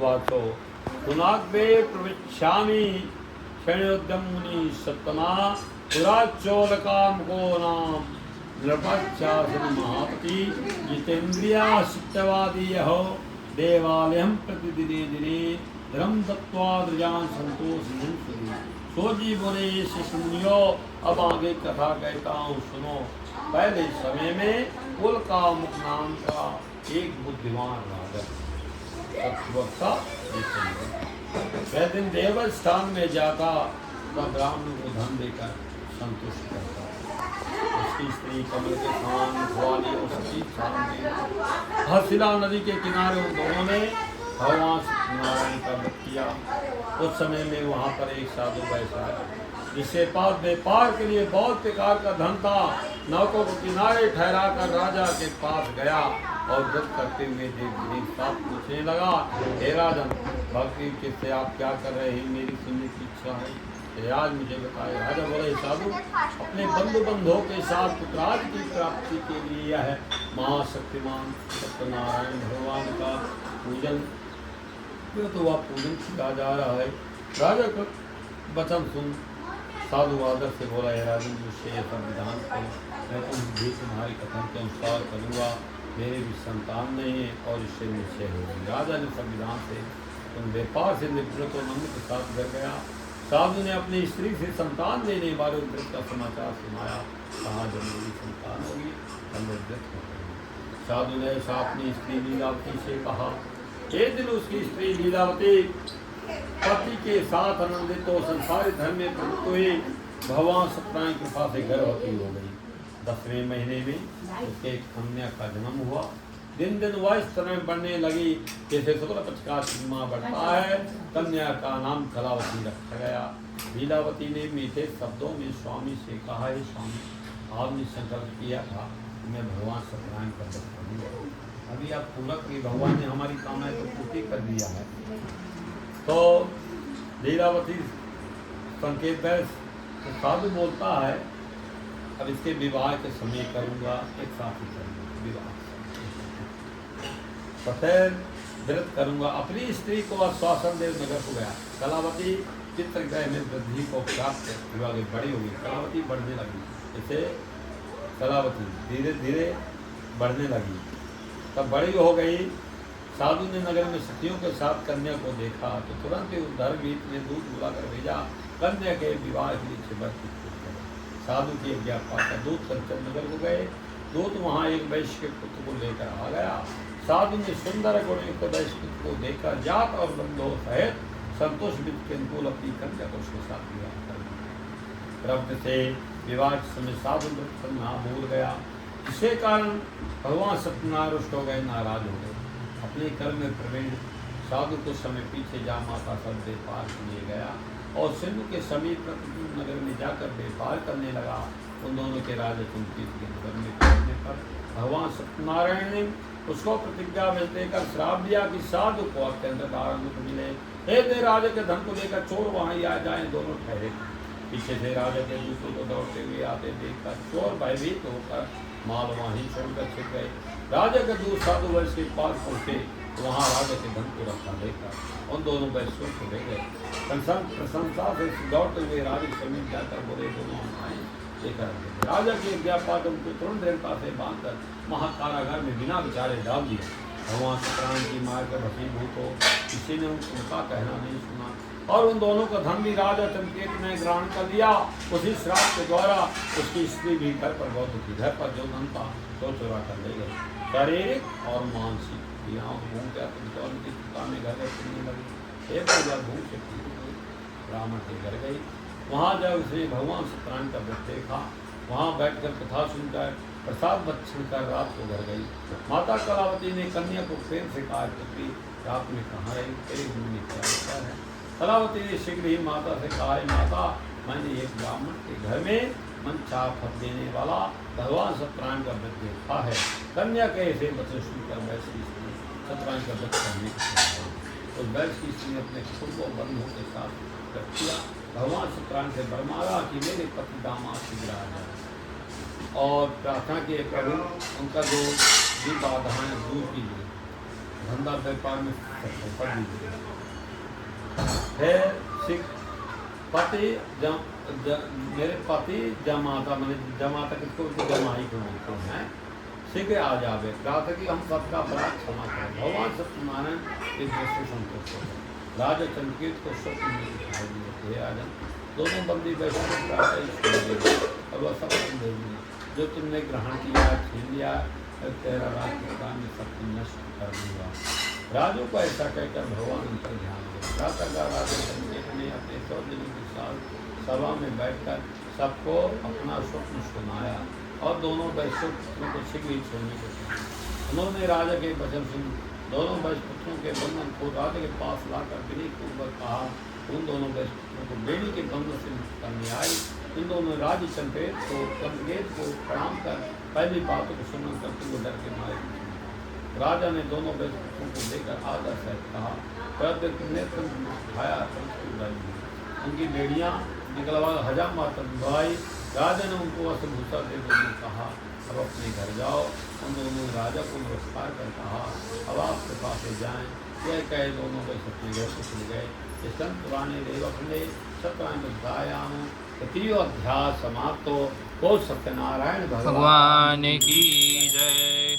वाचो पुनाग्रे प्रविच्छामि क्षणोद्यम मुनि सत्तमा पुराच्चोलकामको नाम नृपच्चासन महापति जितेन्द्रिया सत्यवादी यहो देवालयम प्रतिदिने दिने धर्म दत्वा द्रजान संतोष सोजी बोले शिशुनियो। अब आगे कथा कहता हूँ सुनो। पहले समय में कुल का मुख नाम का एक बुद्धिमान राजा वह दिन देव स्थान में जाता वह ब्राह्मण को धन देकर संतुष्ट करता। उसकी स्त्री कमल के समान भवानी और सती हसिला नदी के किनारे उन दोनों ने भगवान सत्यनारायण का व्रत किया। उस समय में वहाँ पर एक साधु बैठा जिसके पास व्यापार के लिए बहुत प्रकार का धन था। नौकों को किनारे ठहरा कर राजा के पास गया और व्रत करते हुए देव साथ पूछने लगा, हे राजन, भक्ति किससे आप क्या कर रहे हैं? मेरी सुनने की इच्छा है, आज मुझे बताए। राजा बोले, साधु, अपने बंधु बंधुओं के साथ पुत्राज की प्राप्ति के लिए यह महाशक्तिमान सत्यनारायण भगवान का पूजन तो वह पूजन किया जा रहा है। राजा का वचन सुन साधु आदर से बोला, हे राजन, मुझसे यह संविधान को मैं तुम्हारी कथन के अनुसार करूँगा। मेरे भी संतान नहीं है और इससे निश्चय होगी। राजा ने संविधान से उन व्यापार से निवृत्त और नंद के साथ घर गया। साधु ने अपनी स्त्री से संतान देने वाले व्रत का समाचार सुनाया। कहाँ जब मेरी संतान होगी तब व्रत होगी। साधु ने ऐसा अपनी स्त्री लीलावती से कहा। एक दिन उसकी स्त्री लीलावती पति के साथ आनंदित तो संसारिक धर्म में प्रवृत्त हुई। भगवान सत्यनारायण की कृपा से गर्भवती हो गई। 10वें महीने में उसके कन्या का जन्म हुआ। दिन दिन वह इस तरह बढ़ने लगी जैसे शुक्ल पक्ष का सीमा बढ़ता है। कन्या का नाम कलावती रखा गया। लीलावती ने मीठे शब्दों में स्वामी से कहा, हे स्वामी, आपने संकल्प किया था मैं भगवान सत्यनारायण का व्रत करूँगा। अभी आप पूरा कि भगवान ने हमारी कामना तो पूर्ति कर दिया है। तो लीलावती संकेत तो साधु बोलता है, अब इसके विवाह के समय करूँगा, एक साथ ही करूँगा विवाह, सफेद व्रत करूँगा। अपनी स्त्री को आश्वासन दे नगर को गया। कलावती चित्रगृह में वृद्धि को प्राप्त विवाह बड़ी होगी। कलावती बढ़ने लगी। जैसे कलावती धीरे धीरे बढ़ने लगी, तब बड़ी हो गई। साधु ने नगर में सखियों के साथ कन्या को देखा तो तुरंत ही उधर बीच में दूध बुलाकर भेजा। कन्या के विवाह के लिए साधु की आज्ञा पाकर दूत कंचन नगर को गए। दूत वहाँ एक वैश्य के पुत्र को लेकर आ गया। साधु ने सुंदर गुणयुक्त वैश्य को देखकर जात और बंधुओं सहित संतोष विद के अनुकूल अपनी कन्या को उसके साथ विवाह कर दिया। रक्त से विवाह के समय साधु करना भूल गया। इसी कारण भगवान सत्यनारायण रुष्ट हो गए, नाराज हो गए। अपने कर्म में प्रवीण साधु कुछ समय पीछे जा माता सब व्यापार के लिए गया और सिंधु के समीप नगर में जाकर व्यापार करने लगा। उन दोनों के राजा कुंतीत के नगर में पहुंचने पर भगवान सत्यनारायण ने उसको प्रतिज्ञा में देकर श्राप दिया कि साधु को अत्यंत आनंद मिले। हे दे राजा के धन को लेकर चोर वहाँ ही आ जाए। दोनों ठहरे। पीछे से राजा के दूसरों को दौड़ते हुए आते देखकर चोर भयभीत होकर माल वहीं छोड़कर छिप गए। राजा के दूत साधु वैश्य के पास पहुँचे तो वहाँ राजा के धन को रखा देखकर उन दोनों वैश्यों को ले गए। प्रशंसा से दौड़ते हुए राजा समीप जाकर बोले, दोनों आए लेकर राजा की आज्ञा पाकर उनको तुरंत देवता से बांधकर महाकारागार में बिना विचारे डाल दिया। भगवान सत्यनारायण की मार कर भसीभूत हो किसी ने उनका कहना नहीं सुना और उन दोनों का धन भी राजा चमकेत ने ग्रहण कर लिया। उसी श्राप के द्वारा उसकी स्त्री भी घर पर बहुत दुखी। घर पर जो धन था तो चुरा कर ले गए। शारीरिक और मानसिक यहाँ घूम गया तो उनकी दुकान में घर करने लगी। एक बार घूम से ब्राह्मण के घर गई। वहाँ जब उसने भगवान सत्यनारायण का व्रत देखा, वहाँ बैठकर कथा सुनकर प्रसाद भक्षण कर रात को घर गई। माता कलावती ने कन्या को प्रेम से कहा, पुत्री रात में कहाँ रही, तेरे घर में क्या विचार है? कलावती ने शीघ्र ही माता से कहा, माता, मैंने एक ब्राह्मण के घर में मनचा फल देने वाला भगवान सत्यनारायण का व्रत देखा है। कन्या के ऐसे वचन सुनकर वैश्य की स्त्री सत्यनारायण का व्रत करने की उस वैश्य की स्त्री ने अपने खुद को बंधुओं के साथ व्रत किया। भगवान सत्यनारायण से बरमारा कि मेरे पति दामाद शीघ्र आ जाए और प्रार्थना किए, प्रभु उनका जो भी बाधाएं दूर कीजिए। धंधा व्यापार में सफल कर दीजिए। फिर सिख पति मेरे पति जमाता मैंने जमाता किसको जमाई को बोलते हैं। सिख आ जावे कहा कि हम सबका अपराध क्षमा करें। भगवान सत्यनारायण इस दृष्टि संतुष्ट हो गए। राजा चंद्रकेत को स्वप्न में दिखाई दिए राजन दोनों बंदी वैष्णव और वह सब जो तुमने ग्रहण किया छीन लिया तेरा राज में सब नष्ट कर दूंगा। राजू को ऐसा कहकर भगवान उन पर ध्यान दिया। राजा चंद्रकेत ने अपने 100 दिनों के साथ सभा में बैठकर सबको अपना स्वप्न सुनाया और दोनों वैश्य पुत्रों को शीघ्र ही छोड़ने को कहा। उन्होंने राजा के वचन सुन दोनों वैश्य पुत्रों के बंधन को राजा के पास लाकर विनयपूर्वक कहा। उन दोनों वैश्य पुत्रों को बेड़ी के बंधन से मुक्त करने आई। इन दोनों राज चंद्रकेत को प्रणाम कर पहली बातों को सुनकर करते हुए डर के मारे। राजा ने दोनों वैश्य पुत्रों को लेकर आदर सहित कहा तुमने तुम उठाया उनकी बेड़ियाँ निकलवा हजाम माता दबाई। राजा ने उनको वस्त्रभूषा दे दोनों कहा अब अपने घर जाओ। उन दोनों ने राजा को नमस्कार कर कहा अब आप कृपा से जाएं। यह कहे दोनों को अपने घर को चले गए। इस संत पुराने देवक ने 17वें अध्यायाम 3 अध्याय समाप्त हो। सत्यनारायण भगवान भगवान की जय।